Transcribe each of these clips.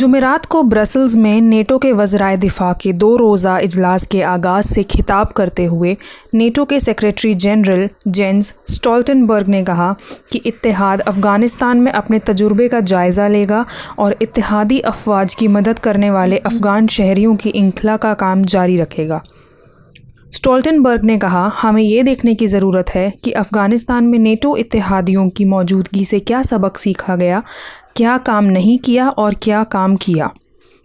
جمعرات کو برسلز میں نیٹو کے وزرائے دفاع کے 2 روزہ اجلاس کے آغاز سے خطاب کرتے ہوئے نیٹو کے سیکریٹری جنرل جینس اسٹولٹنبرگ نے کہا کہ اتحاد افغانستان میں اپنے تجربے کا جائزہ لے گا اور اتحادی افواج کی مدد کرنے والے افغان شہریوں کی انخلا کا کام جاری رکھے گا۔ اسٹولٹنبرگ نے کہا، ہمیں یہ دیکھنے کی ضرورت ہے کہ افغانستان میں نیٹو اتحادیوں کی موجودگی سے کیا سبق سیکھا گیا، کیا کام نہیں کیا اور کیا کام کیا۔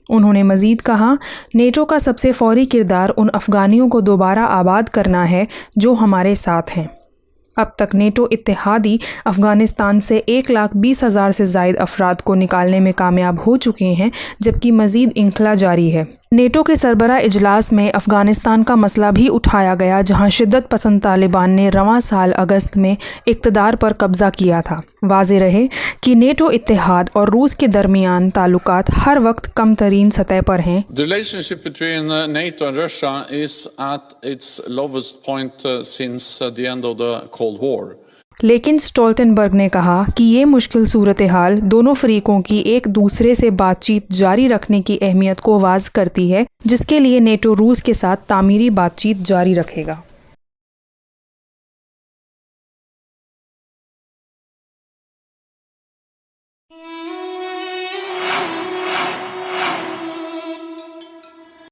انہوں نے مزید کہا، نیٹو کا سب سے فوری کردار ان افغانیوں کو دوبارہ آباد کرنا ہے جو ہمارے ساتھ ہیں۔ اب تک نیٹو اتحادی افغانستان سے 1,20,000 سے زائد افراد کو نکالنے میں کامیاب ہو چکے ہیں، جبکہ مزید انخلا جاری ہے۔ نیٹو کے سربراہ اجلاس میں افغانستان کا مسئلہ بھی اٹھایا گیا، جہاں شدت پسند طالبان نے رواں سال اگست میں اقتدار پر قبضہ کیا تھا۔ واضح رہے کہ نیٹو اتحاد اور روس کے درمیان تعلقات ہر وقت کم ترین سطح پر ہیں۔ The relationship between NATO and Russia is at its lowest point since the end of the Cold War. لیکن اسٹولٹنبرگ نے کہا کہ یہ مشکل صورتحال دونوں فریقوں کی ایک دوسرے سے بات چیت جاری رکھنے کی اہمیت کو واضح کرتی ہے، جس کے لیے نیٹو روس کے ساتھ تعمیری بات چیت جاری رکھے گا۔